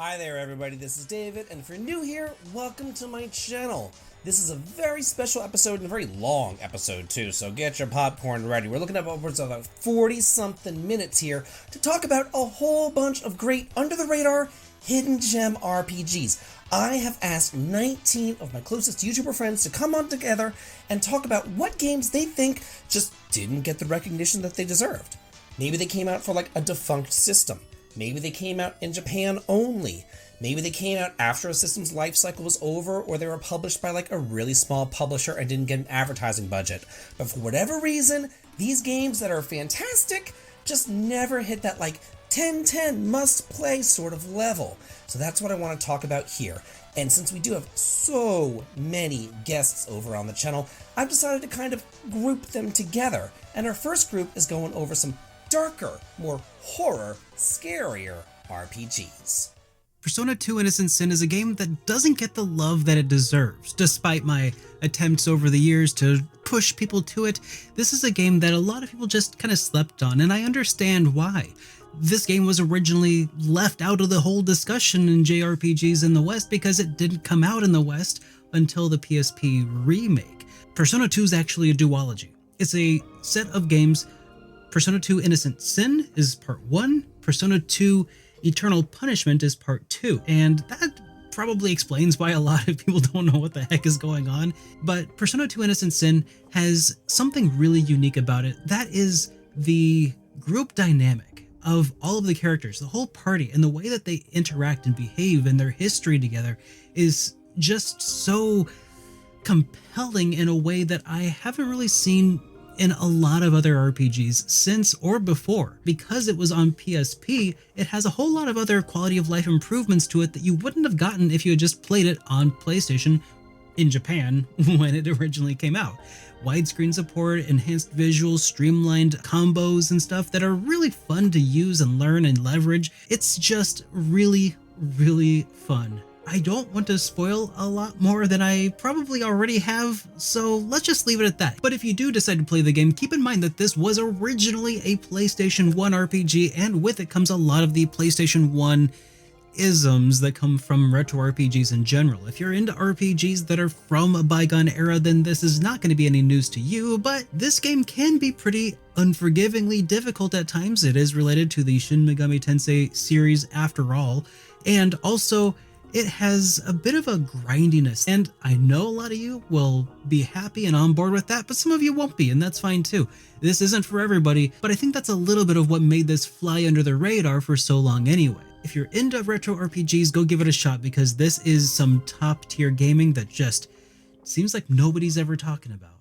Hi there everybody, this is David, and if you're new here, welcome to my channel. This is a very special episode and a very long episode too, so get your popcorn ready. We're looking at upwards of about 40-something minutes here to talk about a whole bunch of great under-the-radar hidden gem RPGs. I have asked 19 of my closest YouTuber friends to come on together and talk about what games they think just didn't get the recognition that they deserved. Maybe they came out for like a defunct system. Maybe they came out in Japan only. Maybe they came out after a system's life cycle was over, or they were published by like a really small publisher and didn't get an advertising budget. But for whatever reason, these games that are fantastic just never hit that like 10/10 must play sort of level. So that's what I want to talk about here. And since we do have so many guests over on the channel, I've decided to kind of group them together. And our first group is going over some darker, more horror, scarier RPGs. Persona 2 Innocent Sin is a game that doesn't get the love that it deserves. Despite my attempts over the years to push people to it, this is a game that a lot of people just kind of slept on, and I understand why. This game was originally left out of the whole discussion in JRPGs in the West because it didn't come out in the West until the PSP remake. Persona 2 is actually a duology. It's a set of games. Persona 2 Innocent Sin is part 1, Persona 2 Eternal Punishment is part 2, and that probably explains why a lot of people don't know what the heck is going on. But Persona 2 Innocent Sin has something really unique about it. That is the group dynamic of all of the characters, the whole party, and the way that they interact and behave and their history together is just so compelling in a way that I haven't really seen in a lot of other RPGs since or before. Because it was on PSP, it has a whole lot of other quality of life improvements to it that you wouldn't have gotten if you had just played it on PlayStation in Japan when it originally came out. Widescreen support, enhanced visuals, streamlined combos and stuff that are really fun to use and learn and leverage. It's just really, really fun. I don't want to spoil a lot more than I probably already have, so let's just leave it at that. But if you do decide to play the game, keep in mind that this was originally a PlayStation 1 RPG, and with it comes a lot of the PlayStation 1 isms that come from retro RPGs in general. If you're into RPGs that are from a bygone era, then this is not going to be any news to you, but this game can be pretty unforgivingly difficult at times. It is related to the Shin Megami Tensei series after all, and also it has a bit of a grindiness, and I know a lot of you will be happy and on board with that, but some of you won't be, and that's fine too. This isn't for everybody, but I think that's a little bit of what made this fly under the radar for so long anyway. If you're into retro RPGs, go give it a shot, because this is some top tier gaming that just seems like nobody's ever talking about.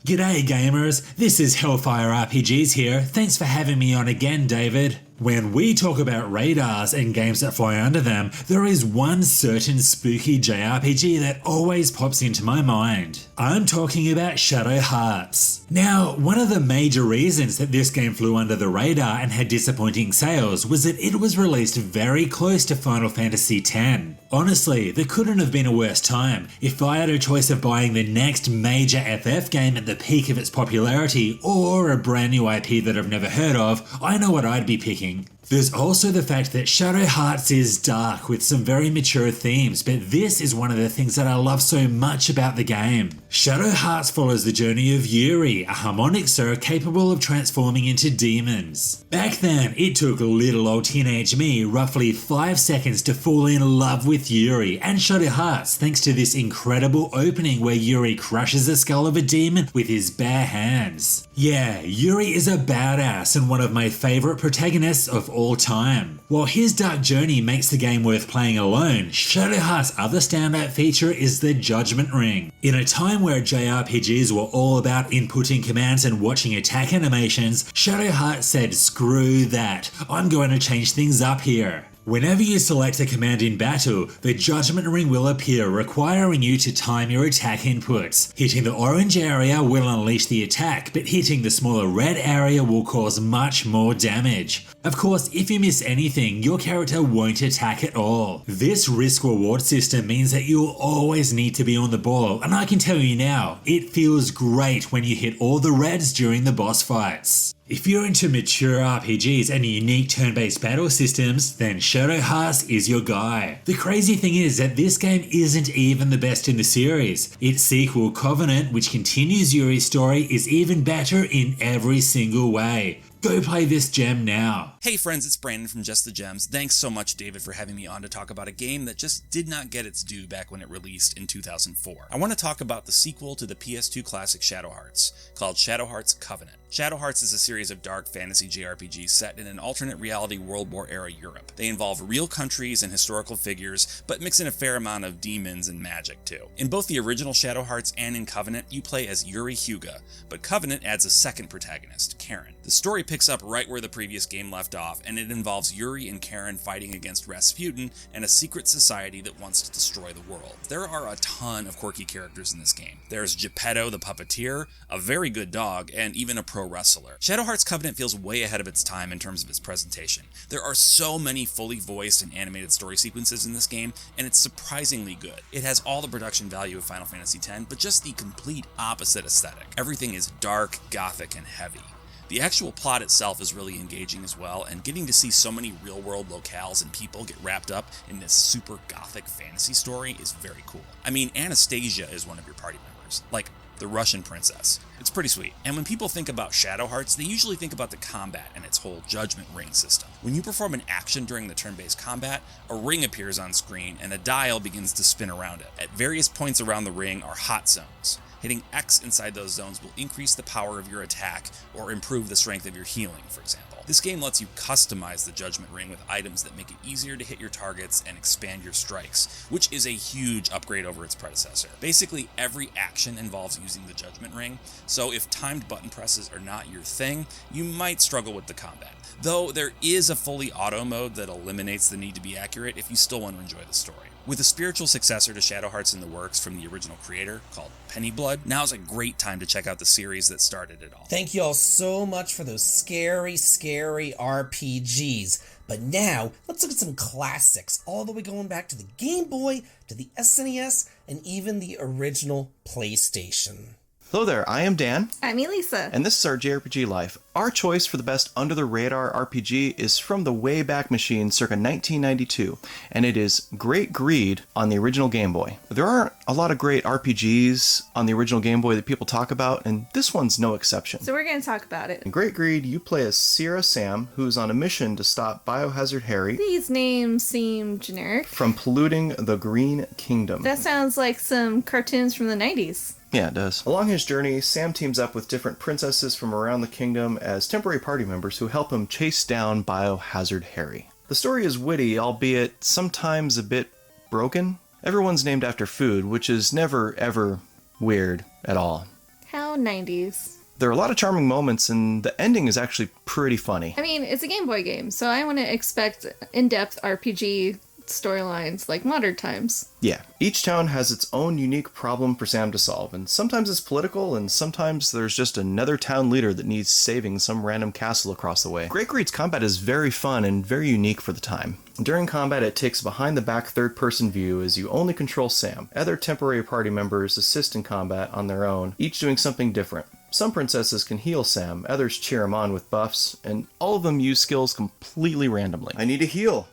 G'day gamers, this is HellFireRPGs here. Thanks for having me on again, David. When we talk about radars and games that fly under them, there is one certain spooky JRPG that always pops into my mind. I'm talking about Shadow Hearts. Now, one of the major reasons that this game flew under the radar and had disappointing sales was that it was released very close to Final Fantasy X. Honestly, there couldn't have been a worse time. If I had a choice of buying the next major FF game at the peak of its popularity, or a brand new IP that I've never heard of, I know what I'd be picking. There's also the fact that Shadow Hearts is dark with some very mature themes, but this is one of the things that I love so much about the game. Shadow Hearts follows the journey of Yuri, a harmonixer capable of transforming into demons. Back then, it took little old teenage me roughly 5 seconds to fall in love with Yuri and Shadow Hearts thanks to this incredible opening where Yuri crushes the skull of a demon with his bare hands. Yeah, Yuri is a badass and one of my favourite protagonists of all time. While his dark journey makes the game worth playing alone, Shadow Hearts' other standout feature is the Judgment Ring. In a time where JRPGs were all about inputting commands and watching attack animations, Shadow Hearts said, screw that, I'm going to change things up here. Whenever you select a command in battle, the Judgment Ring will appear, requiring you to time your attack inputs. Hitting the orange area will unleash the attack, but hitting the smaller red area will cause much more damage. Of course, if you miss anything, your character won't attack at all. This risk-reward system means that you'll always need to be on the ball, and I can tell you now, it feels great when you hit all the reds during the boss fights. If you're into mature RPGs and unique turn-based battle systems, then Shadow Hearts is your guy. The crazy thing is that this game isn't even the best in the series. Its sequel, Covenant, which continues Yuri's story, is even better in every single way. Go play this gem now. Hey friends, it's Brandon from JustTheGems. Thanks so much, David, for having me on to talk about a game that just did not get its due back when it released in 2004. I want to talk about the sequel to the PS2 classic Shadow Hearts, called Shadow Hearts Covenant. Shadow Hearts is a series of dark fantasy JRPGs set in an alternate reality World War era Europe. They involve real countries and historical figures, but mix in a fair amount of demons and magic too. In both the original Shadow Hearts and in Covenant, you play as Yuri Hyuga, but Covenant adds a second protagonist, Karen. The story picks up right where the previous game left off, and it involves Yuri and Karen fighting against Rasputin and a secret society that wants to destroy the world. There are a ton of quirky characters in this game. There's Geppetto the puppeteer, a very good dog, and even a pro wrestler. Shadow Hearts Covenant feels way ahead of its time in terms of its presentation. There are so many fully voiced and animated story sequences in this game, and it's surprisingly good. It has all the production value of Final Fantasy X, but just the complete opposite aesthetic. Everything is dark, gothic, and heavy. The actual plot itself is really engaging as well, and getting to see so many real-world locales and people get wrapped up in this super gothic fantasy story is very cool. I mean, Anastasia is one of your party members, like the Russian princess. It's pretty sweet. And when people think about Shadow Hearts, they usually think about the combat and its whole judgment ring system. When you perform an action during the turn-based combat, a ring appears on screen and a dial begins to spin around it. At various points around the ring are hot zones. Hitting X inside those zones will increase the power of your attack or improve the strength of your healing, for example. This game lets you customize the Judgment Ring with items that make it easier to hit your targets and expand your strikes, which is a huge upgrade over its predecessor. Basically, every action involves using the Judgment Ring, so if timed button presses are not your thing, you might struggle with the combat. Though there is a fully auto mode that eliminates the need to be accurate if you still want to enjoy the story. With a spiritual successor to Shadow Hearts in the works from the original creator, called Pennyblood, now's a great time to check out the series that started it all. Thank you all so much for those scary RPGs. But now, let's look at some classics, all the way going back to the Game Boy, to the SNES, and even the original PlayStation. Hello there, I am Dan. I'm Elisa. And this is our JRPGLife. Our choice for the best under-the-radar RPG is from the Wayback Machine circa 1992, and it is Great Greed on the original Game Boy. There aren't a lot of great RPGs on the original Game Boy that people talk about, and this one's no exception. So we're going to talk about it. In Great Greed, you play as Sierra Sam, who's on a mission to stop Biohazard Harry. These names seem generic. From polluting the Green Kingdom. That sounds like some cartoons from the 90s. Yeah, it does. Along his journey, Sam teams up with different princesses from around the kingdom as temporary party members who help him chase down Biohazard Harry. The story is witty, albeit sometimes a bit broken. Everyone's named after food, which is never, ever weird at all. How 90s. There are a lot of charming moments, and the ending is actually pretty funny. I mean, it's a Game Boy game, so I want to expect in-depth RPG storylines like modern times. Yeah, each town has its own unique problem for Sam to solve, and sometimes it's political, and sometimes there's just another town leader that needs saving some random castle across the way. Great Greed's combat is very fun and very unique for the time. During combat, it takes behind-the-back third-person view as you only control Sam. Other temporary party members assist in combat on their own, each doing something different. Some princesses can heal Sam, others cheer him on with buffs, and all of them use skills completely randomly. I need to heal!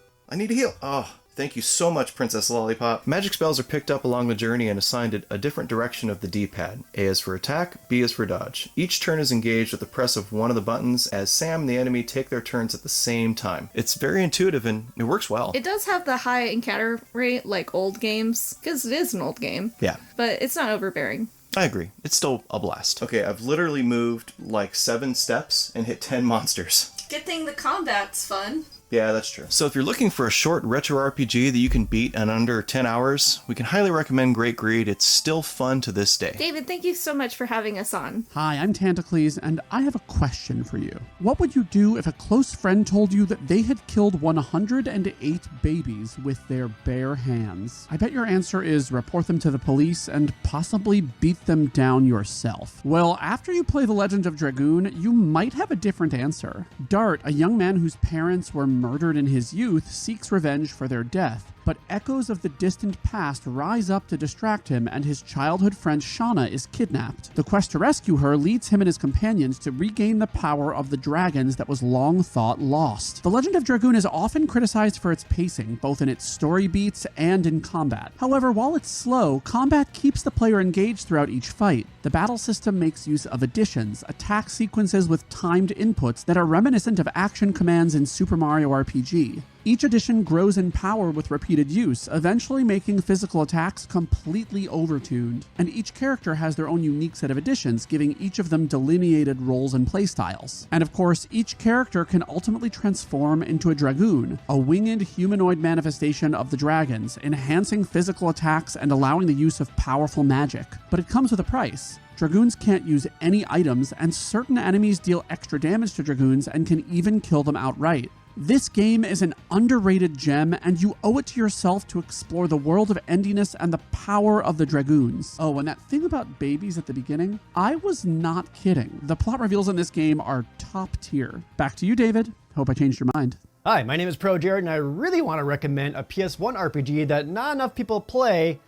Oh, thank you so much, Princess Lollipop. Magic spells are picked up along the journey and assigned at a different direction of the D-pad. A is for attack, B is for dodge. Each turn is engaged with the press of one of the buttons as Sam and the enemy take their turns at the same time. It's very intuitive and it works well. It does have the high encounter rate like old games, because it is an old game. Yeah. But it's not overbearing. I agree. It's still a blast. Okay, I've literally moved like 7 steps and hit 10 monsters. Good thing the combat's fun. Yeah, that's true. So if you're looking for a short retro RPG that you can beat in under 10 hours, we can highly recommend Great Greed. It's still fun to this day. David, thank you so much for having us on. Hi, I'm Tantacles, and I have a question for you. What would you do if a close friend told you that they had killed 108 babies with their bare hands? I bet your answer is report them to the police and possibly beat them down yourself. Well, after you play The Legend of Dragoon, you might have a different answer. Dart, a young man whose parents were murdered in his youth, seeks revenge for their death, but echoes of the distant past rise up to distract him, and his childhood friend Shauna is kidnapped. The quest to rescue her leads him and his companions to regain the power of the dragons that was long thought lost. The Legend of Dragoon is often criticized for its pacing, both in its story beats and in combat. However, while it's slow, combat keeps the player engaged throughout each fight. The battle system makes use of additions, attack sequences with timed inputs that are reminiscent of action commands in Super Mario RPG. Each addition grows in power with repeated use, eventually making physical attacks completely overtuned. And each character has their own unique set of additions, giving each of them delineated roles and playstyles. And of course, each character can ultimately transform into a dragoon, a winged humanoid manifestation of the dragons, enhancing physical attacks and allowing the use of powerful magic. But it comes with a price. Dragoons can't use any items, and certain enemies deal extra damage to dragoons and can even kill them outright. This game is an underrated gem, and you owe it to yourself to explore the world of endiness and the power of the dragoons. Oh, and that thing about babies at the beginning, I was not kidding. The plot reveals in this game are top tier. Back to you, David. Hope I changed your mind. Hi, my name is projared, and I really want to recommend a PS1 RPG that not enough people play,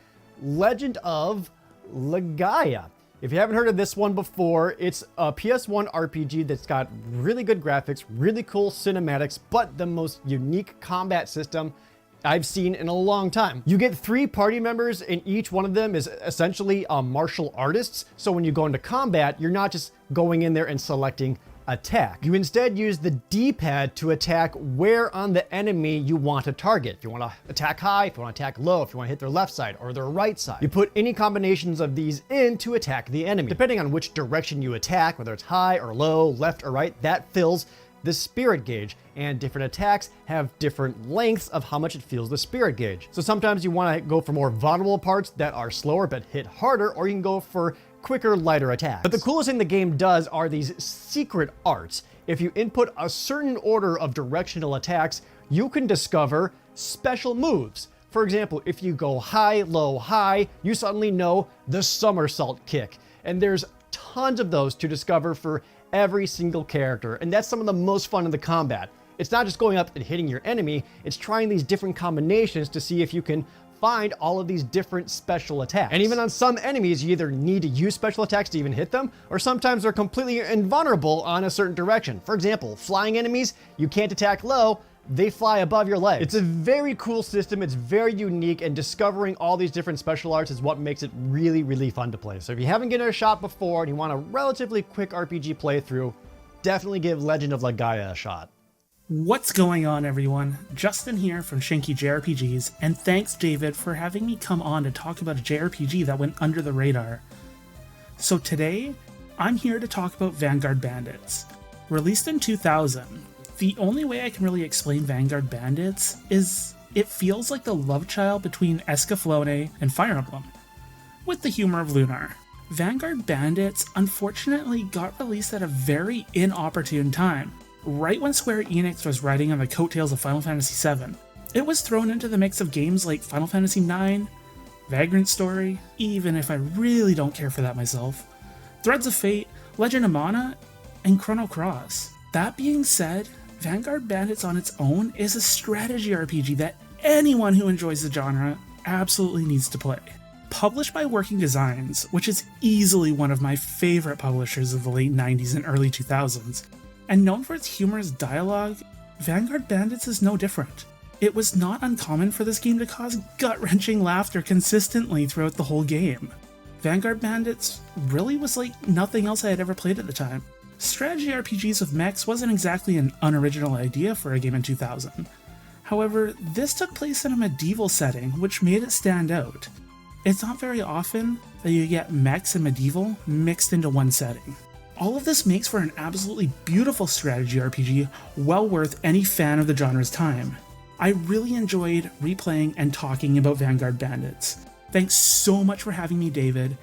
Legend of Legaia. If you haven't heard of this one before, it's a PS1 RPG that's got really good graphics, really cool cinematics, but the most unique combat system I've seen in a long time. You get 3 party members, and each one of them is essentially martial artists. So when you go into combat, you're not just going in there and selecting attack. You instead use the D-pad to attack where on the enemy you want to target. If you want to attack high, if you want to attack low, if you want to hit their left side or their right side. You put any combinations of these in to attack the enemy. Depending on which direction you attack, whether it's high or low, left or right, that fills the spirit gauge, and different attacks have different lengths of how much it fills the spirit gauge. So sometimes you want to go for more vulnerable parts that are slower but hit harder, or you can go for quicker, lighter attacks. But the coolest thing the game does are these secret arts. If you input a certain order of directional attacks, you can discover special moves. For example, if you go high, low, high, you suddenly know the somersault kick. And there's tons of those to discover for every single character, and that's some of the most fun in the combat. It's not just going up and hitting your enemy, it's trying these different combinations to see if you can find all of these different special attacks. And even on some enemies, you either need to use special attacks to even hit them, or sometimes they're completely invulnerable on a certain direction. For example, flying enemies, you can't attack low, they fly above your legs. It's a very cool system, it's very unique, and discovering all these different special arts is what makes it really, really fun to play. So if you haven't given it a shot before and you want a relatively quick RPG playthrough, definitely give Legend of Legaia a shot. What's going on, everyone? Justin here from Shinky JRPGs, and thanks David for having me come on to talk about a JRPG that went under the radar. So today, I'm here to talk about Vanguard Bandits. Released in 2000, the only way I can really explain Vanguard Bandits is it feels like the love child between Escaflowne and Fire Emblem, with the humor of Lunar. Vanguard Bandits unfortunately got released at a very inopportune time, right when Square Enix was riding on the coattails of Final Fantasy VII. It was thrown into the mix of games like Final Fantasy IX, Vagrant Story, even if I really don't care for that myself, Threads of Fate, Legend of Mana, and Chrono Cross. That being said, Vanguard Bandits on its own is a strategy RPG that anyone who enjoys the genre absolutely needs to play. Published by Working Designs, which is easily one of my favorite publishers of the late 90s and early 2000s, and known for its humorous dialogue, Vanguard Bandits is no different. It was not uncommon for this game to cause gut-wrenching laughter consistently throughout the whole game. Vanguard Bandits really was like nothing else I had ever played at the time. Strategy RPGs with mechs wasn't exactly an unoriginal idea for a game in 2000. However, this took place in a medieval setting, which made it stand out. It's not very often that you get mechs and medieval mixed into one setting. All of this makes for an absolutely beautiful strategy RPG, well worth any fan of the genre's time. I really enjoyed replaying and talking about Vanguard Bandits. Thanks so much for having me, David.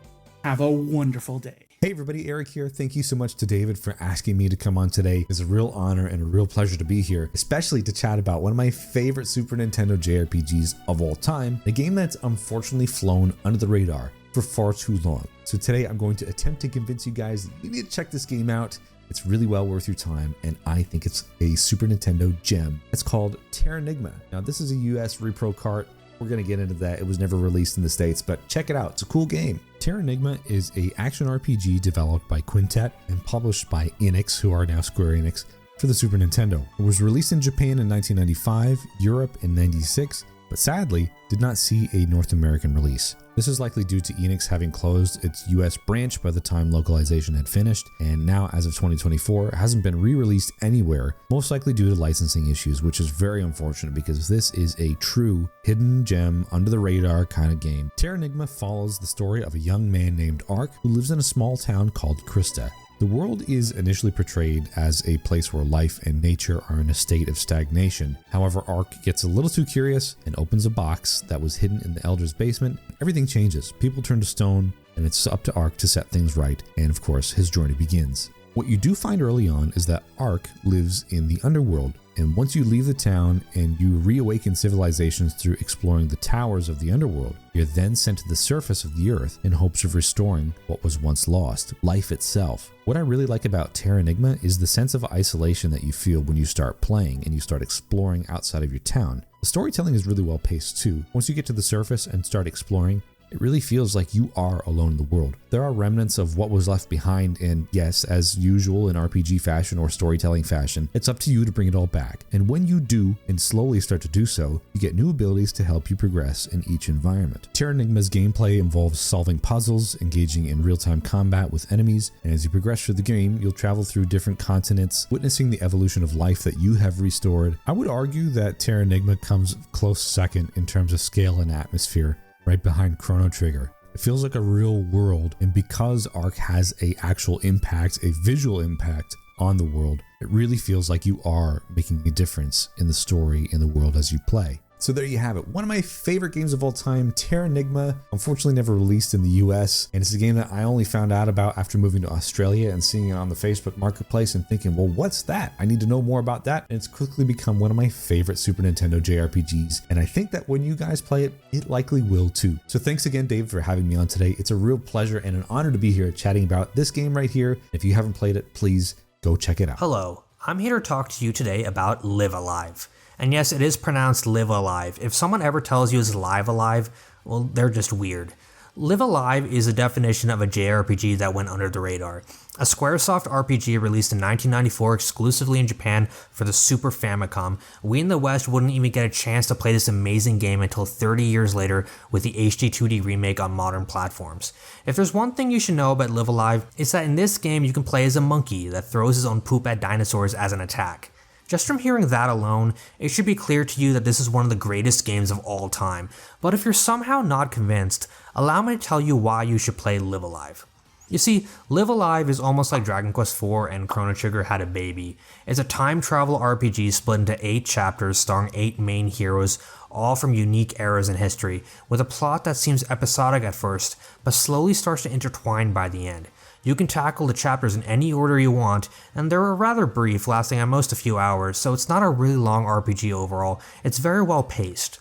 Have a wonderful day. Hey everybody, Eric here. Thank you so much to David for asking me to come on today. It's a real honor and a real pleasure to be here, especially to chat about one of my favorite Super Nintendo JRPGs of all time, a game that's unfortunately flown under the radar for far too long. So today I'm going to attempt to convince you guys that you need to check this game out. It's really well worth your time, and I think it's a Super Nintendo gem. It's called Terranigma. Now, this is a US repro cart. We're going to get into that. It was never released in the States, but check it out. It's a cool game. Terranigma is a action RPG developed by Quintet and published by Enix, who are now Square Enix, for the Super Nintendo. It was released in Japan in 1995, Europe in 96, but sadly did not see a North American release. This is likely due to Enix having closed its US branch by the time localization had finished, and now as of 2024 it hasn't been re-released anywhere, most likely due to licensing issues, which is very unfortunate because this is a true hidden gem, under the radar kind of game. Terranigma follows the story of a young man named Ark who lives in a small town called Krista. The world is initially portrayed as a place where life and nature are in a state of stagnation. However, Ark gets a little too curious and opens a box that was hidden in the Elder's basement. Everything changes. People turn to stone, and it's up to Ark to set things right, and of course, his journey begins. What you do find early on is that Ark lives in the underworld, and once you leave the town and you reawaken civilizations through exploring the towers of the underworld, you're then sent to the surface of the earth in hopes of restoring what was once lost, life itself. What I really like about Terranigma is the sense of isolation that you feel when you start playing and you start exploring outside of your town. The storytelling is really well paced too. Once you get to the surface and start exploring, it really feels like you are alone in the world. There are remnants of what was left behind, and yes, as usual in RPG fashion or storytelling fashion, it's up to you to bring it all back. And when you do, and slowly start to do so, you get new abilities to help you progress in each environment. Terranigma's gameplay involves solving puzzles, engaging in real-time combat with enemies, and as you progress through the game, you'll travel through different continents, witnessing the evolution of life that you have restored. I would argue that Terranigma comes close second in terms of scale and atmosphere, right behind Chrono Trigger. It feels like a real world, and because Ark has a actual impact, a visual impact on the world, it really feels like you are making a difference in the story, in the world as you play. So there you have it. One of my favorite games of all time, Terranigma, unfortunately never released in the US, and it's a game that I only found out about after moving to Australia and seeing it on the Facebook Marketplace and thinking, well, what's that? I need to know more about that. And it's quickly become one of my favorite Super Nintendo JRPGs, and I think that when you guys play it, it likely will too. So thanks again, Dave, for having me on today. It's a real pleasure and an honor to be here chatting about this game right here. If you haven't played it, please go check it out. Hello, I'm here to talk to you today about Live Alive. And yes, it is pronounced Live Alive. If someone ever tells you it's Live Alive, well, they're just weird. Live Alive is a definition of a JRPG that went under the radar. A Squaresoft RPG released in 1994 exclusively in Japan for the Super Famicom. We in the West wouldn't even get a chance to play this amazing game until 30 years later with the HD 2D remake on modern platforms. If there's one thing you should know about Live Alive, it's that in this game you can play as a monkey that throws his own poop at dinosaurs as an attack. Just from hearing that alone, it should be clear to you that this is one of the greatest games of all time. But if you're somehow not convinced, allow me to tell you why you should play Live Alive. You see, Live Alive is almost like Dragon Quest IV and Chrono Trigger had a baby. It's a time travel RPG split into 8 chapters starring 8 main heroes, all from unique eras in history, with a plot that seems episodic at first, but slowly starts to intertwine by the end. You can tackle the chapters in any order you want, and they're rather brief, lasting at most a few hours, so it's not a really long RPG overall. It's very well paced.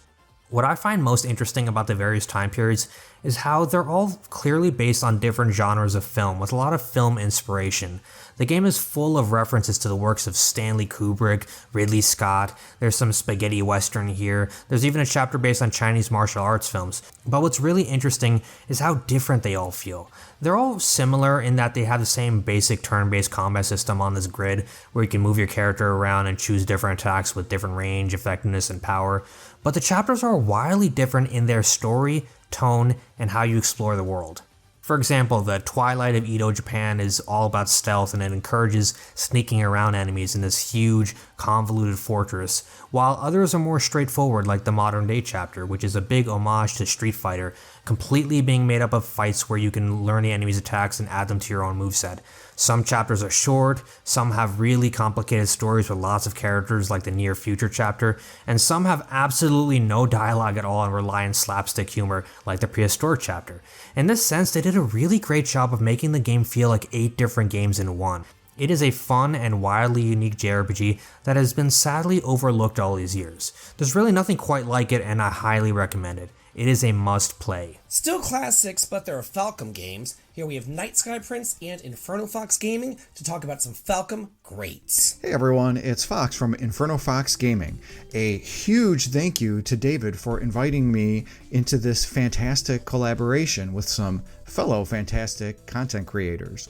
What I find most interesting about the various time periods is how they're all clearly based on different genres of film, with a lot of film inspiration. The game is full of references to the works of Stanley Kubrick, Ridley Scott, there's some spaghetti western here, there's even a chapter based on Chinese martial arts films. But what's really interesting is how different they all feel. They're all similar in that they have the same basic turn-based combat system on this grid, where you can move your character around and choose different attacks with different range, effectiveness, and power. But the chapters are wildly different in their story, tone, and how you explore the world. For example, the Twilight of Edo, Japan is all about stealth, and it encourages sneaking around enemies in this huge, convoluted fortress, while others are more straightforward, like the modern day chapter, which is a big homage to Street Fighter, completely being made up of fights where you can learn the enemy's attacks and add them to your own moveset. Some chapters are short, some have really complicated stories with lots of characters like the Near Future chapter, and some have absolutely no dialogue at all and rely on slapstick humor like the Prehistoric chapter. In this sense, they did a really great job of making the game feel like 8 different games in one. It is a fun and wildly unique JRPG that has been sadly overlooked all these years. There's really nothing quite like it, and I highly recommend it. It is a must play. Still classics, but there are Falcom games. Here we have TheNightSkyPrince and Inferno Fox Gaming to talk about some Falcom greats. Hey everyone, it's Fox from Inferno Fox Gaming. A huge thank you to David for inviting me into this fantastic collaboration with some fellow fantastic content creators.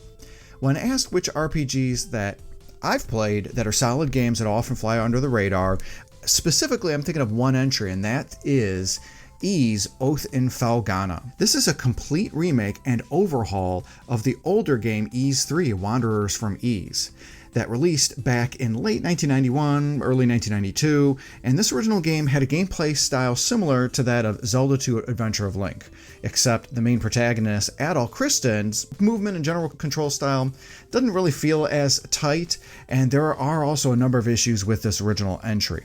When asked which RPGs that I've played that are solid games that often fly under the radar, specifically I'm thinking of one entry, and that is Ys Oath in Felghana. This is a complete remake and overhaul of the older game Ys 3 Wanderers from Ys that released back in late 1991, early 1992, and this original game had a gameplay style similar to that of Zelda 2 Adventure of Link, except the main protagonist, Adol Kristen's movement and general control style doesn't really feel as tight, and there are also a number of issues with this original entry.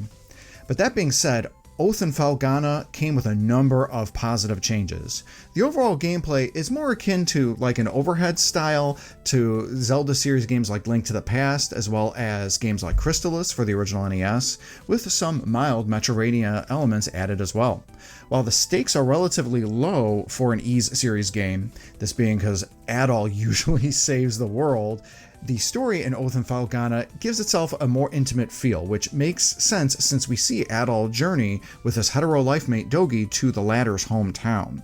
But that being said, Oath in Felghana came with a number of positive changes. The overall gameplay is more akin to like an overhead style to Zelda series games like Link to the Past, as well as games like Crystallis for the original NES, with some mild Metroidvania elements added as well. While the stakes are relatively low for an Ys series game, this being because Adol usually saves the world, the story in Oath in Felghana gives itself a more intimate feel, which makes sense since we see Adol journey with his hetero life mate Dogi to the latter's hometown.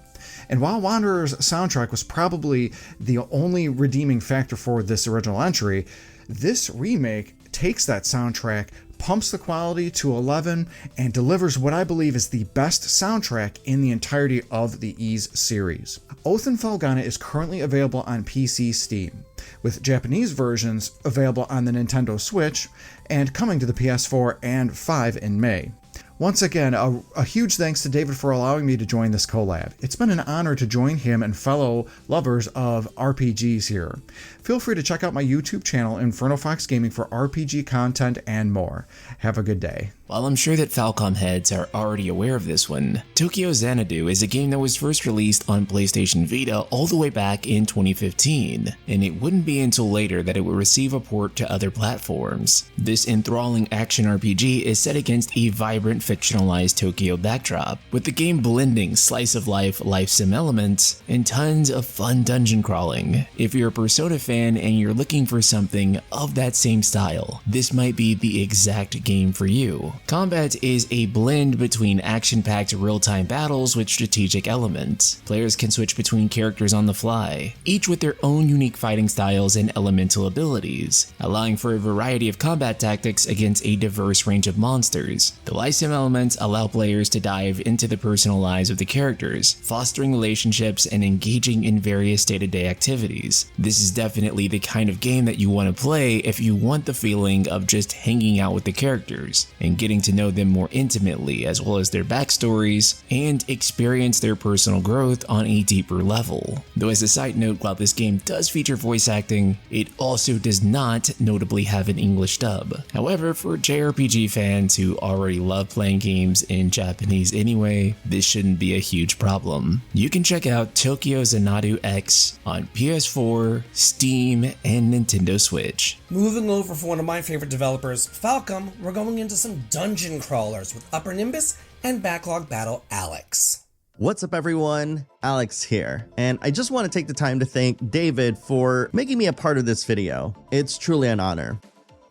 And while Wanderer's soundtrack was probably the only redeeming factor for this original entry, this remake takes that soundtrack, pumps the quality to 11, and delivers what I believe is the best soundtrack in the entirety of the Ys series. Oath in Felghana is currently available on PC Steam, with Japanese versions available on the Nintendo Switch and coming to the PS4 and 5 in May. Once again, a huge thanks to David for allowing me to join this collab. It's been an honor to join him and fellow lovers of RPGs here. Feel free to check out my YouTube channel, Inferno Fox Gaming, for RPG content and more. Have a good day. While I'm sure that Falcom heads are already aware of this one, Tokyo Xanadu is a game that was first released on PlayStation Vita all the way back in 2015, and it wouldn't be until later that it would receive a port to other platforms. This enthralling action RPG is set against a vibrant fictionalized Tokyo backdrop, with the game blending slice-of-life life sim elements and tons of fun dungeon crawling. If you're a Persona fan and you're looking for something of that same style, this might be the exact game for you. Combat is a blend between action-packed real-time battles with strategic elements. Players can switch between characters on the fly, each with their own unique fighting styles and elemental abilities, allowing for a variety of combat tactics against a diverse range of monsters. The life sim elements allow players to dive into the personal lives of the characters, fostering relationships and engaging in various day-to-day activities. This is definitely the kind of game that you want to play if you want the feeling of just hanging out with the characters and getting to know them more intimately, as well as their backstories, and experience their personal growth on a deeper level. Though as a side note, while this game does feature voice acting, it also does not notably have an English dub. However, for JRPG fans who already love playing games in Japanese anyway, this shouldn't be a huge problem. You can check out Tokyo Xanadu X on PS4, Steam, and Nintendo Switch. Moving over for one of my favorite developers, Falcom, we're going into some dungeon crawlers with uppernimbus and BacklogBattle Alex. What's up everyone, Alex here, and I just want to take the time to thank David for making me a part of this video. It's truly an honor.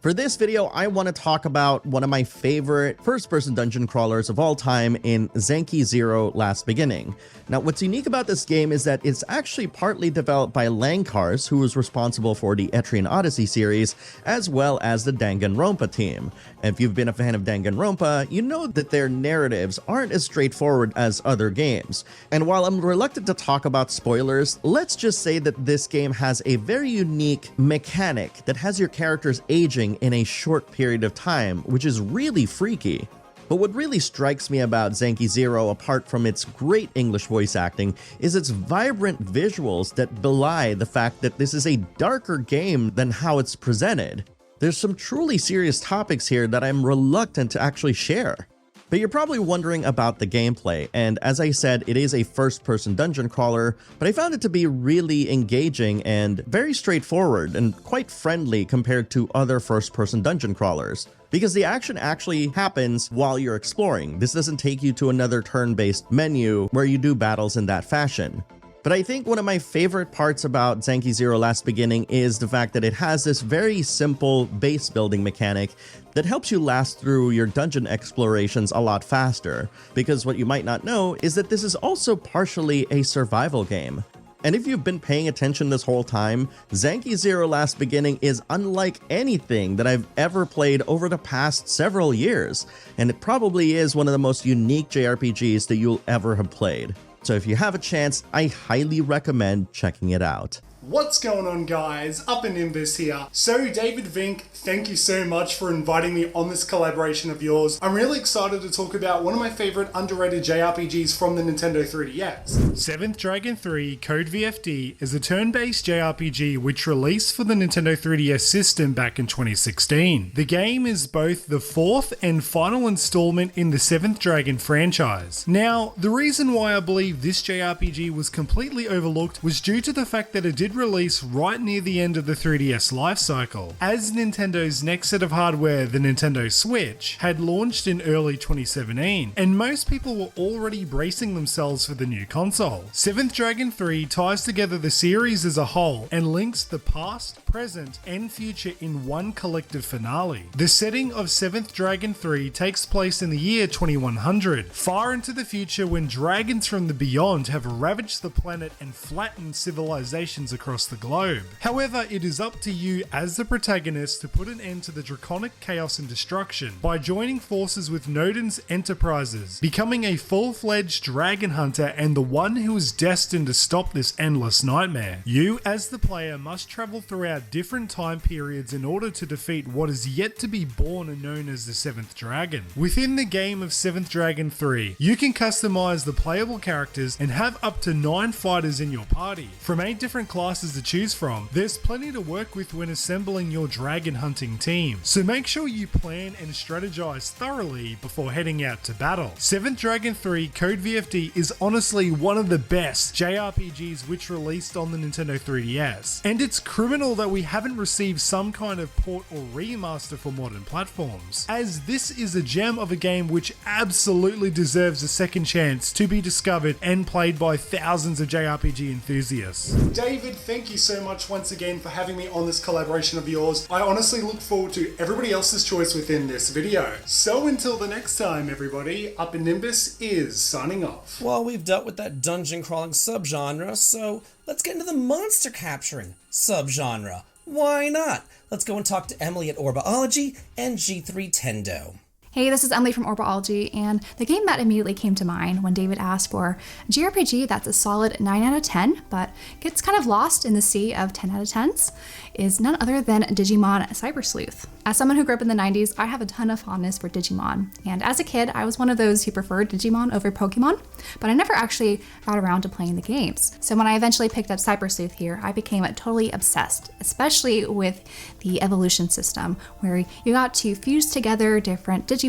For this video, I want to talk about one of my favorite first-person dungeon crawlers of all time in Zenki Zero Last Beginning. Now, what's unique about this game is that it's actually partly developed by Lankars, who was responsible for the Etrian Odyssey series, as well as the Danganronpa team. If you've been a fan of Danganronpa, you know that their narratives aren't as straightforward as other games. And while I'm reluctant to talk about spoilers, let's just say that this game has a very unique mechanic that has your characters aging in a short period of time, which is really freaky. But what really strikes me about Zenki Zero, apart from its great English voice acting, is its vibrant visuals that belie the fact that this is a darker game than how it's presented. There's some truly serious topics here that I'm reluctant to actually share. But you're probably wondering about the gameplay, and as I said, it is a first-person dungeon crawler, but I found it to be really engaging and very straightforward and quite friendly compared to other first-person dungeon crawlers. because the action actually happens while you're exploring. This doesn't take you to another turn-based menu where you do battles in that fashion. But I think one of my favorite parts about Zanki Zero Last Beginning is the fact that it has this very simple base building mechanic that helps you last through your dungeon explorations a lot faster. Because what you might not know is that this is also partially a survival game. And if you've been paying attention this whole time, Zanki Zero Last Beginning is unlike anything that I've ever played over the past several years. And it probably is one of the most unique JRPGs that you'll ever have played. So if you have a chance, I highly recommend checking it out. What's going on, guys? uppernimbus here. So Davidvinc, thank you so much for inviting me on this collaboration of yours. I'm really excited to talk about one of my favorite underrated JRPGs from the Nintendo 3DS. Seventh Dragon 3 Code VFD is a turn-based JRPG which released for the Nintendo 3DS system back in 2016. The game is both the fourth and final installment in the Seventh Dragon franchise. Now, the reason why I believe this JRPG was completely overlooked was due to the fact that it did release right near the end of the 3DS life cycle, as Nintendo's next set of hardware, the Nintendo Switch, had launched in early 2017, and most people were already bracing themselves for the new console. Seventh Dragon 3 ties together the series as a whole and links the past, present, and future in one collective finale. The setting of Seventh Dragon 3 takes place in the year 2100, far into the future when dragons from the beyond have ravaged the planet and flattened civilizations across the globe. However, it is up to you as the protagonist to put an end to the draconic chaos and destruction by joining forces with Nodin's Enterprises, becoming a full-fledged dragon hunter and the one who is destined to stop this endless nightmare. You, as the player, must travel throughout different time periods in order to defeat what is yet to be born and known as the Seventh Dragon. Within the game of Seventh Dragon 3, you can customize the playable characters and have up to 9 fighters in your party, from 8 different classes to choose from. There's plenty to work with when assembling your dragon hunting team, so make sure you plan and strategize thoroughly before heading out to battle. Seventh Dragon 3 Code VFD is honestly one of the best JRPGs which released on the Nintendo 3DS, and it's criminal that we haven't received some kind of port or remaster for modern platforms, as this is a gem of a game which absolutely deserves a second chance to be discovered and played by thousands of JRPG enthusiasts. David, thank you so much once again for having me on this collaboration of yours. I honestly look forward to everybody else's choice within this video. So until the next time, everybody, uppernimbus is signing off. Well, we've dealt with that dungeon crawling subgenre, so let's get into the monster capturing subgenre. Why not? Let's go and talk to Emily at Orbalology and G3 Tendo. Hey, this is Emily from Orbalology, and the game that immediately came to mind when David asked for a JRPG that's a solid 9 out of 10, but gets kind of lost in the sea of 10 out of 10s, is none other than Digimon Cyber Sleuth. As someone who grew up in the 90s, I have a ton of fondness for Digimon, and as a kid, I was one of those who preferred Digimon over Pokemon, but I never actually got around to playing the games. So when I eventually picked up Cyber Sleuth here, I became totally obsessed, especially with the evolution system, where you got to fuse together different Digimon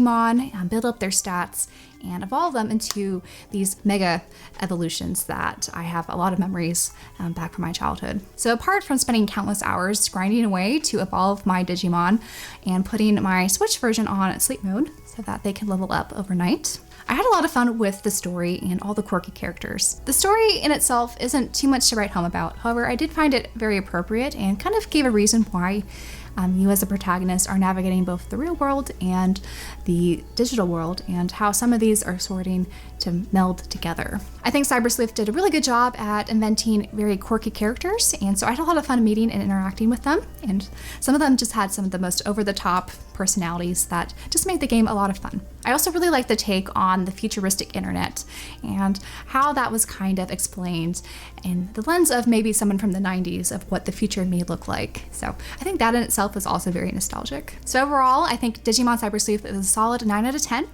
and build up their stats and evolve them into these mega evolutions that I have a lot of memories back from my childhood. So apart from spending countless hours grinding away to evolve my Digimon and putting my Switch version on sleep mode so that they can level up overnight, I had a lot of fun with the story and all the quirky characters. The story in itself isn't too much to write home about, however, I did find it very appropriate and kind of gave a reason why you as a protagonist are navigating both the real world and the digital world, and how some of these are sorting to meld together. I think Cyber Sleuth did a really good job at inventing very quirky characters, and so I had a lot of fun meeting and interacting with them, and some of them just had some of the most over-the-top personalities that just made the game a lot of fun. I also really liked the take on the futuristic internet and how that was kind of explained in the lens of maybe someone from the 90s of what the future may look like. So I think that in itself was also very nostalgic. So overall, I think Digimon Cyber Sleuth is a solid 9 out of 10.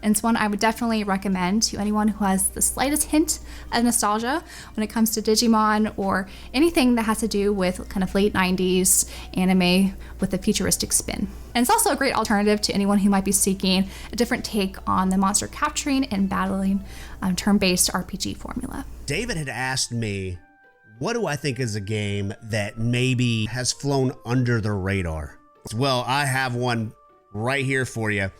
And it's one I would definitely recommend to anyone who has the slightest hint of nostalgia when it comes to Digimon or anything that has to do with kind of late 90s anime with a futuristic spin. And it's also a great alternative to anyone who might be seeking a different take on the monster capturing and battling turn-based RPG formula. David had asked me, what do I think is a game that maybe has flown under the radar? Well, I have one right here for you.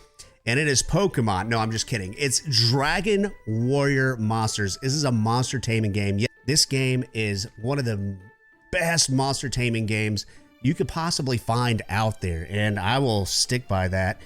And it is Pokemon. No, I'm just kidding. It's Dragon Warrior Monsters. This is a monster taming game. Yeah, this game is one of the best monster taming games you could possibly find out there. And I will stick by that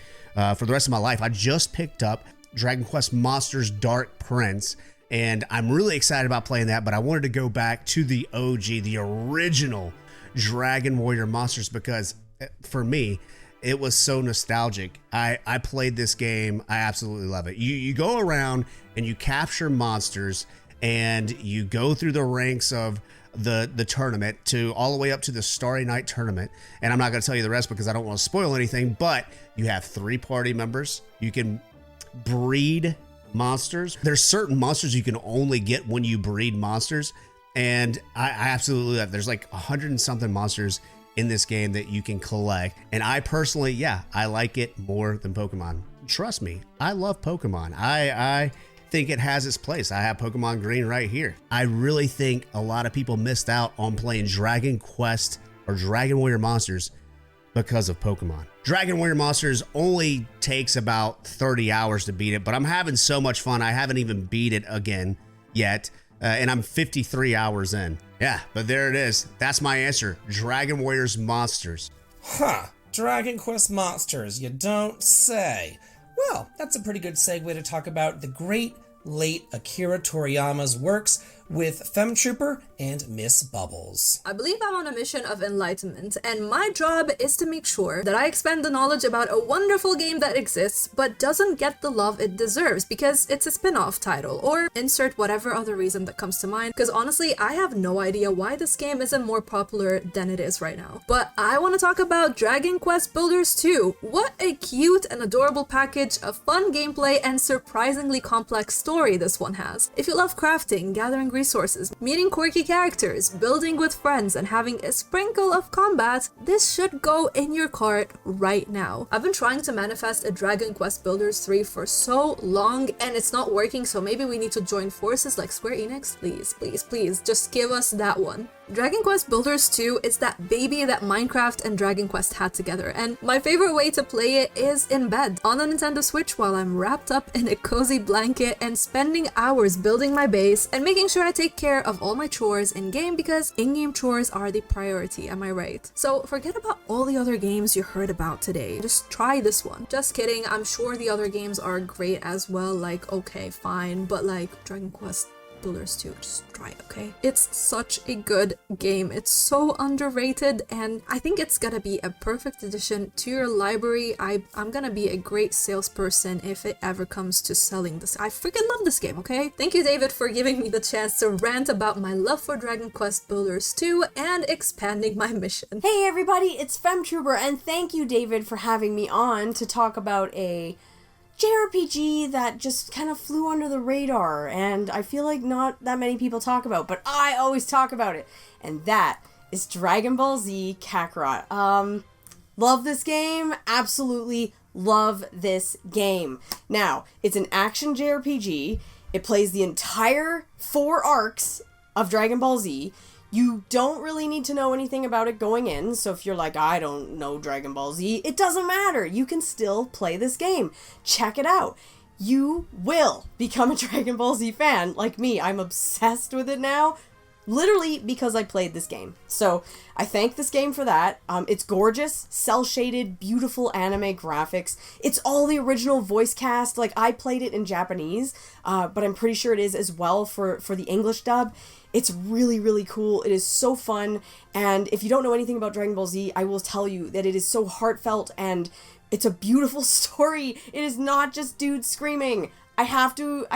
for the rest of my life. I just picked up Dragon Quest Monsters Dark Prince, and I'm really excited about playing that, but I wanted to go back to the OG, the original Dragon Warrior Monsters, because for me, it was so nostalgic. I played this game. I absolutely love it. You go around and you capture monsters, and you go through the ranks of the tournament to all the way up to the Starry Night tournament. And I'm not going to tell you the rest because I don't want to spoil anything, but you have 3 party members. You can breed monsters. There's certain monsters you can only get when you breed monsters. And I absolutely love it. There's like 100 and something monsters in this game that you can collect. And I personally, yeah, I like it more than Pokemon. Trust me, I love Pokemon. I think it has its place. I have Pokemon Green right here. I really think a lot of people missed out on playing Dragon Quest or Dragon Warrior Monsters because of Pokemon. Dragon Warrior Monsters only takes about 30 hours to beat it, but I'm having so much fun. I haven't even beat it again yet, and I'm 53 hours in. Yeah, but there it is. That's my answer. Dragon Warriors Monsters. Huh. Dragon Quest Monsters, you don't say. Well, that's a pretty good segue to talk about the great late Akira Toriyama's works with Femtrooper and MissBubbles. I believe I'm on a mission of enlightenment, and my job is to make sure that I expand the knowledge about a wonderful game that exists but doesn't get the love it deserves because it's a spin-off title, or insert whatever other reason that comes to mind, because honestly, I have no idea why this game isn't more popular than it is right now. But I want to talk about Dragon Quest Builders 2. What a cute and adorable package of fun gameplay and surprisingly complex story this one has. If you love crafting, gathering resources, meeting quirky characters, building with friends, and having a sprinkle of combat, this should go in your cart right now. I've been trying to manifest a Dragon Quest Builders 3 for so long, and it's not working, so maybe we need to join forces like Square Enix. Please, please, please, just give us that one. Dragon Quest Builders 2 is that baby that Minecraft and Dragon Quest had together, and my favorite way to play it is in bed, on a Nintendo Switch while I'm wrapped up in a cozy blanket and spending hours building my base and making sure I take care of all my chores in-game, because in-game chores are the priority, am I right? So forget about all the other games you heard about today, just try this one. Just kidding, I'm sure the other games are great as well, like okay, fine, but like Dragon Quest Builders 2, just try it, okay? It's such a good game. It's so underrated, and I think it's gonna be a perfect addition to your library. I'm gonna be a great salesperson if it ever comes to selling this. I freaking love this game, okay? Thank you, David, for giving me the chance to rant about my love for Dragon Quest Builders 2 and expanding my mission. Hey everybody, it's Femtrooper, and thank you, David, for having me on to talk about a JRPG that just kind of flew under the radar, and I feel like not that many people talk about, but I always talk about it, and that is Dragon Ball Z Kakarot. Love this game, absolutely love this game. Now, it's an action JRPG, it plays the entire 4 arcs of Dragon Ball Z. You don't really need to know anything about it going in, so if you're like, I don't know Dragon Ball Z, it doesn't matter. You can still play this game. Check it out. You will become a Dragon Ball Z fan, like me. I'm obsessed with it now, literally because I played this game. So I thank this game for that. It's gorgeous, cel-shaded, beautiful anime graphics. It's all the original voice cast. Like, I played it in Japanese, but I'm pretty sure it is as well for the English dub. It's really, really cool. It is so fun. And if you don't know anything about Dragon Ball Z, I will tell you that it is so heartfelt and it's a beautiful story. It is not just dudes screaming. I have to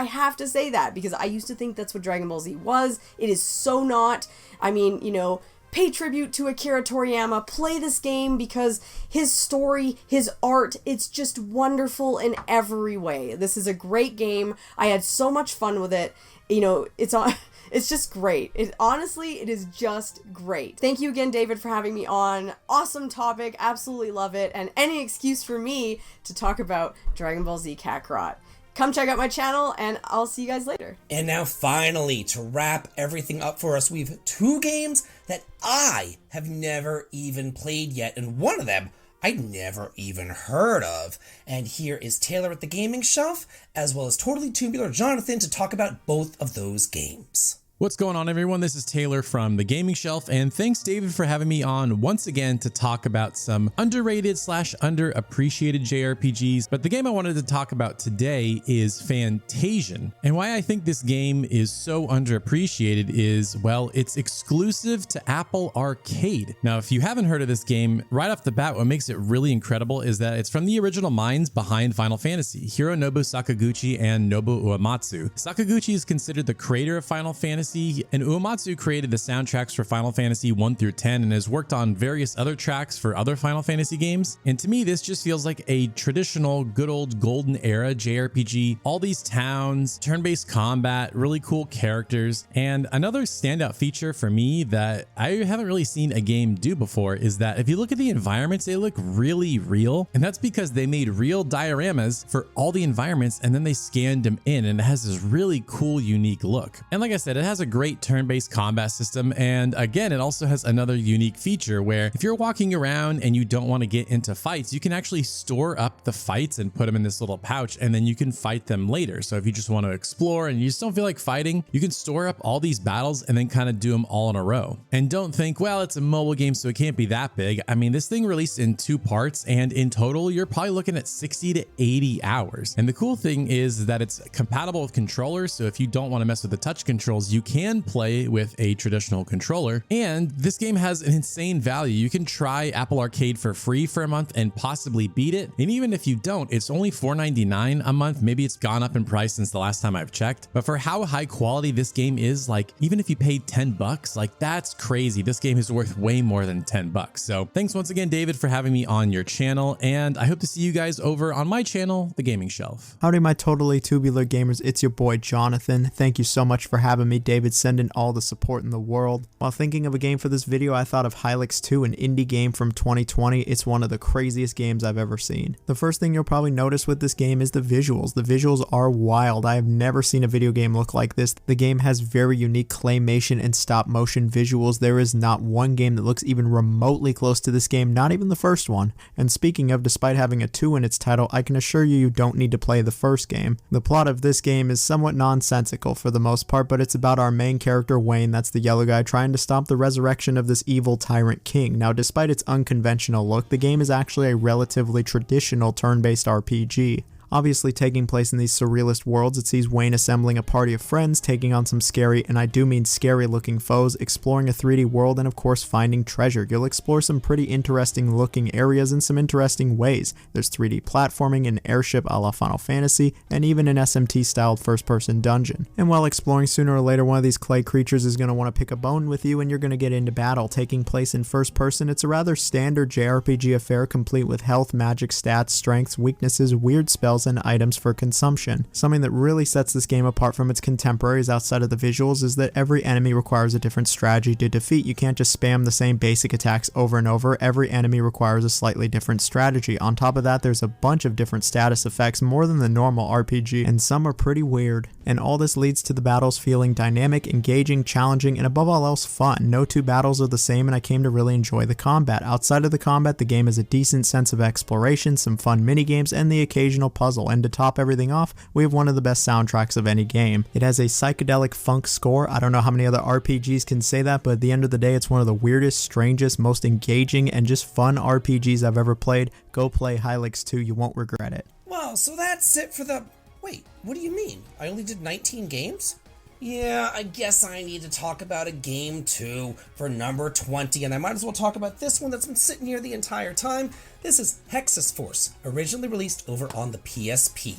say that because I used to think that's what Dragon Ball Z was. It is so not. I mean, you know, pay tribute to Akira Toriyama, play this game because his story, his art, it's just wonderful in every way. This is a great game. I had so much fun with it. You know, it's just great. Honestly, it is just great. Thank you again, David, for having me on. Awesome topic, absolutely love it, and any excuse for me to talk about Dragon Ball Z Kakarot. Come check out my channel, and I'll see you guys later. And now finally, to wrap everything up for us, we have 2 games that I have never even played yet, and one of them I'd never even heard of. And here is Taylor at TheGamingShelf, as well as TotallyTubularJonathan to talk about both of those games. What's going on, everyone? This is Taylor from The Gaming Shelf, and thanks, David, for having me on once again to talk about some underrated / underappreciated JRPGs. But the game I wanted to talk about today is Fantasian. And why I think this game is so underappreciated is, well, it's exclusive to Apple Arcade. Now, if you haven't heard of this game, right off the bat, what makes it really incredible is that it's from the original minds behind Final Fantasy, Hironobu Sakaguchi and Nobuo Uematsu. Sakaguchi is considered the creator of Final Fantasy, and Uematsu created the soundtracks for Final Fantasy 1 through 10 and has worked on various other tracks for other Final Fantasy games. And to me, this just feels like a traditional good old golden era JRPG. All these towns, turn-based combat, really cool characters. And another standout feature for me that I haven't really seen a game do before is that if you look at the environments, they look really real. And that's because they made real dioramas for all the environments and then they scanned them in, and it has this really cool, unique look. And like I said, it has a great turn-based combat system, and again, it also has another unique feature where if you're walking around and you don't want to get into fights, you can actually store up the fights and put them in this little pouch, and then you can fight them later. So if you just want to explore and you just don't feel like fighting, you can store up all these battles and then kind of do them all in a row. And don't think, well, it's a mobile game, so it can't be that big. I mean, this thing released in 2 parts, and in total, you're probably looking at 60 to 80 hours. And the cool thing is that it's compatible with controllers, so if you don't want to mess with the touch controls, you can play with a traditional controller. And this game has an insane value. You can try Apple Arcade for free for a month and possibly beat it. And even if you don't, it's only $4.99 a month. Maybe it's gone up in price since the last time I've checked. But for how high quality this game is, like even if you paid $10, like that's crazy. This game is worth way more than $10. So thanks once again, David, for having me on your channel. And I hope to see you guys over on my channel, The Gaming Shelf. Howdy, my totally tubular gamers. It's your boy, Jonathan. Thank you so much for having me, David. Send in all the support in the world. While thinking of a game for this video, I thought of Hylics 2, an indie game from 2020. It's one of the craziest games I've ever seen. The first thing you'll probably notice with this game is the visuals. The visuals are wild. I have never seen a video game look like this. The game has very unique claymation and stop motion visuals. There is not one game that looks even remotely close to this game, not even the first one. And speaking of, despite having a 2 in its title, I can assure you you don't need to play the first game. The plot of this game is somewhat nonsensical for the most part, but it's about our main character Wayne, that's the yellow guy, trying to stop the resurrection of this evil tyrant king. Now, despite its unconventional look, the game is actually a relatively traditional turn-based RPG. Obviously taking place in these surrealist worlds, it sees Wayne assembling a party of friends, taking on some scary, and I do mean scary looking foes, exploring a 3D world, and of course finding treasure. You'll explore some pretty interesting looking areas in some interesting ways. There's 3D platforming, an airship a la Final Fantasy, and even an SMT styled first person dungeon. And while exploring, sooner or later one of these clay creatures is going to want to pick a bone with you and you're going to get into battle. Taking place in first person, it's a rather standard JRPG affair complete with health, magic, stats, strengths, weaknesses, weird spells, and items for consumption. Something that really sets this game apart from its contemporaries outside of the visuals is that every enemy requires a different strategy to defeat. You can't just spam the same basic attacks over and over. Every enemy requires a slightly different strategy. On top of that, there's a bunch of different status effects, more than the normal RPG, and some are pretty weird. And all this leads to the battles feeling dynamic, engaging, challenging, and above all else fun. No 2 battles are the same, and I came to really enjoy the combat. Outside of the combat, the game has a decent sense of exploration, some fun minigames, and the occasional puzzle. And to top everything off, we have one of the best soundtracks of any game. It has a psychedelic funk score. I don't know how many other RPGs can say that, but at the end of the day, it's one of the weirdest, strangest, most engaging, and just fun RPGs I've ever played. Go play Hylics 2, you won't regret it. Well, so that's it for the... Wait, what do you mean? I only did 19 games? Yeah, I guess I need to talk about a game too for number 20, and I might as well talk about this one that's been sitting here the entire time. This is Hexus Force, originally released over on the PSP.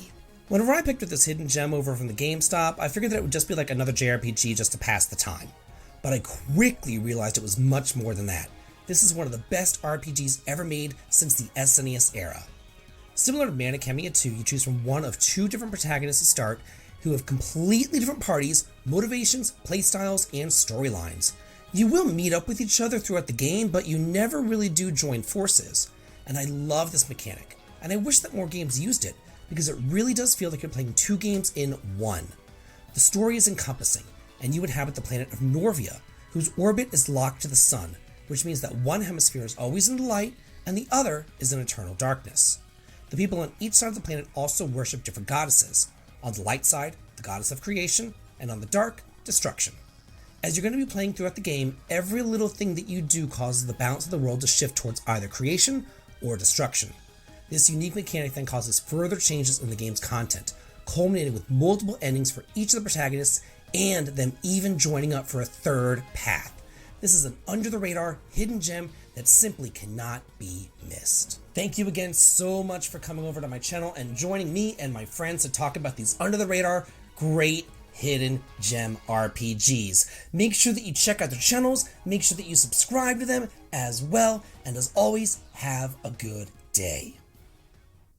Whenever I picked up this hidden gem over from the GameStop, I figured that it would just be like another JRPG just to pass the time. But I quickly realized it was much more than that. This is one of the best RPGs ever made since the SNES era. Similar to Manic Chemia 2, you choose from one of 2 different protagonists to start, who have completely different parties, motivations, playstyles, and storylines. You will meet up with each other throughout the game, but you never really do join forces. And I love this mechanic, and I wish that more games used it, because it really does feel like you're playing 2 games in one. The story is encompassing, and you inhabit the planet of Norvia, whose orbit is locked to the sun, which means that one hemisphere is always in the light, and the other is in eternal darkness. The people on each side of the planet also worship different goddesses. On the light side, the goddess of creation, and on the dark, destruction. As you're going to be playing throughout the game, every little thing that you do causes the balance of the world to shift towards either creation or destruction. This unique mechanic then causes further changes in the game's content, culminating with multiple endings for each of the protagonists and them even joining up for a third path. This is an under-the-radar hidden gem that simply cannot be missed. Thank you again so much for coming over to my channel and joining me and my friends to talk about these under-the-radar, great hidden gem RPGs. Make sure that you check out their channels, make sure that you subscribe to them as well, and as always, have a good day.